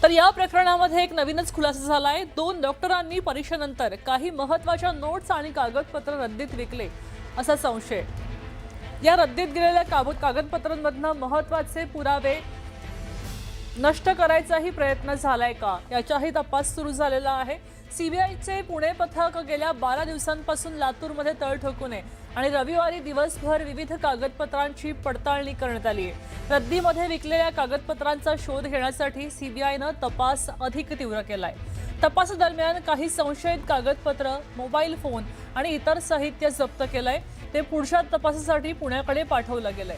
तर या प्रकरणामध्ये एक नवीनच खुलासा झाला आहे। 2 डॉक्टरांनी परीक्षेनंतर काही महत्त्वाच्या नोट्स आणि कागदपत्र रद्दीत विकले असा संशय। या रद्दीत गेलेल्या कागदपत्रांमधून महत्त्वाचे पुरावे नष्ट करायचाही प्रयत्न झालाय का याचाही तपास सुरू झालेला आहे। सीबीआयचे पुणे पथक गेल्या 12 दिवसांपासून लातूरमध्ये तळ ठोकून आहे आणि रविवारी दिवसभर विविध कागदपत्रांची पडताळणी करण्यात आली आहे। रद्दीमध्ये विकलेल्या कागदपत्रांचा शोध घेण्यासाठी सीबीआयने तपास अधिक तीव्र केलाय। तपासादरम्यान काही संशयित कागदपत्र, मोबाईल फोन आणि इतर साहित्य जप्त केलंय। ते पुढच्या तपासासाठी पुण्याकडे पाठवलं गेलंय।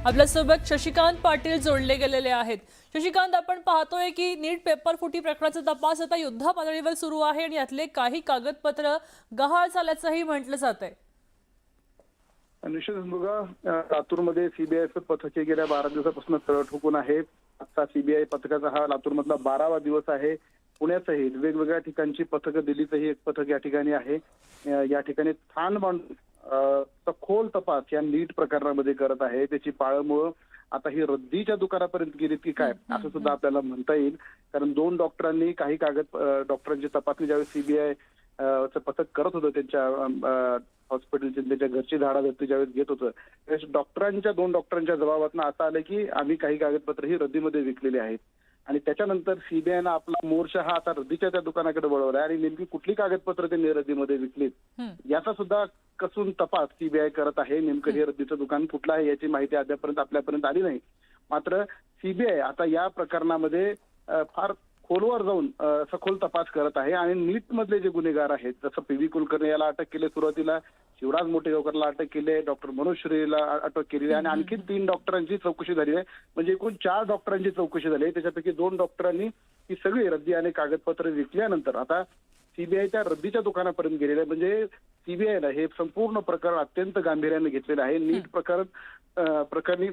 आपल्यासोबत शशिकांत पाटील जोडले गेलेले आहेत। शशिकांत, आपण पाहतोय की नीट पेपर फुटी प्रकरणाचा तपास आता युद्ध पातळीवर सुरू आहे आणि यातले काही कागदपत्र गहाळ झाल्याचंही म्हटलं जातंय। निश्चितच बघा, लातूरमध्ये सीबीआयचं पथक गेल्या 12 दिवसापासून तळ ठोकून आहे। आता सीबीआय पथकाचा हा लातूरमधला 12वा दिवस आहे। पुण्यातही वेगवेगळ्या ठिकाणची पथकं, दिल्लीतही एक पथक या ठिकाणी आहे। या ठिकाणी स्थान बांधून सखोल तपास या नीट प्रकरणामध्ये करत आहे। त्याची पाळंमुळं आता ही रद्दीच्या दुकानापर्यंत गेली की काय असं सुद्धा आपल्याला म्हणता येईल। कारण 2 डॉक्टरांनी काही डॉक्टरांची तपासणी ज्यावेळी सीबीआय पथक करत होतं त्यांच्या हॉस्पिटलची, त्यांच्या घरची धाडाधर्ती ज्यावेळेस घेत होतं त्यावेळेस डॉक्टरांच्या 2 डॉक्टरांच्या जबाबातून असं आलं की आम्ही काही कागदपत्र ही रद्दीमध्ये विकलेली आहेत। आणि त्याच्यानंतर सीबीआयनं आपला मोर्चा हा आता रद्दीच्या त्या दुकानाकडे वळवलाय आणि नेमकी कुठली कागदपत्र त्यांनी रद्दीमध्ये विकलीत याचा सुद्धा कसून तपास सीबीआय करत आहे। नेमकं हे रद्दीचं दुकान कुठलं आहे याची माहिती अद्यापर्यंत आपल्यापर्यंत आली नाही। मात्र सीबीआय आता या प्रकरणामध्ये फार खोलवर जाऊन सखोल तपास करत आहे आणि नीट मधले जे गुन्हेगार आहेत, जसं पी व्ही कुलकर्णी याला अटक केली, सुरुवातीला शिवराज मोटेगावकरला अटक केली आहे, डॉक्टर मनोज श्रीला अटक केली आहे आणि आणखी 3 डॉक्टरांची चौकशी झाली आहे। म्हणजे एकूण 4 डॉक्टरांची चौकशी झाली आहे। त्याच्यापैकी 2 डॉक्टरांनी ही सगळी रद्दी आणि कागदपत्र विकल्यानंतर आता सीबीआयच्या रद्दीच्या दुकानापर्यंत गेलेले आहे। म्हणजे सीबीआयला हे संपूर्ण प्रकरण अत्यंत गांभीर्याने घेतलेलं आहे। नीट प्रकरणी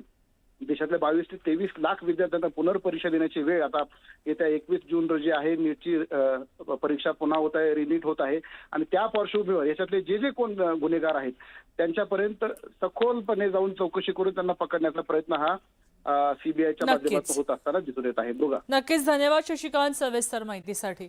देशातल्या 22 ते 23 लाख विद्यार्थ्यांना पुनर्परीक्षा देण्याची वेळ आता येत्या 21 जून रोजी आहे। नीटची परीक्षा पुन्हा होत आहे, रिनीट होत आहे आणि त्या पार्श्वभूमीवर याच्यातले जे कोण गुन्हेगार आहेत त्यांच्यापर्यंत सखोलपणे जाऊन चौकशी करून त्यांना पकडण्याचा प्रयत्न हा सीबीआयच्या माध्यमातून होत असताना दिसून येत आहे। बघा, नक्कीच धन्यवाद शशिकांत सविस्तर माहितीसाठी।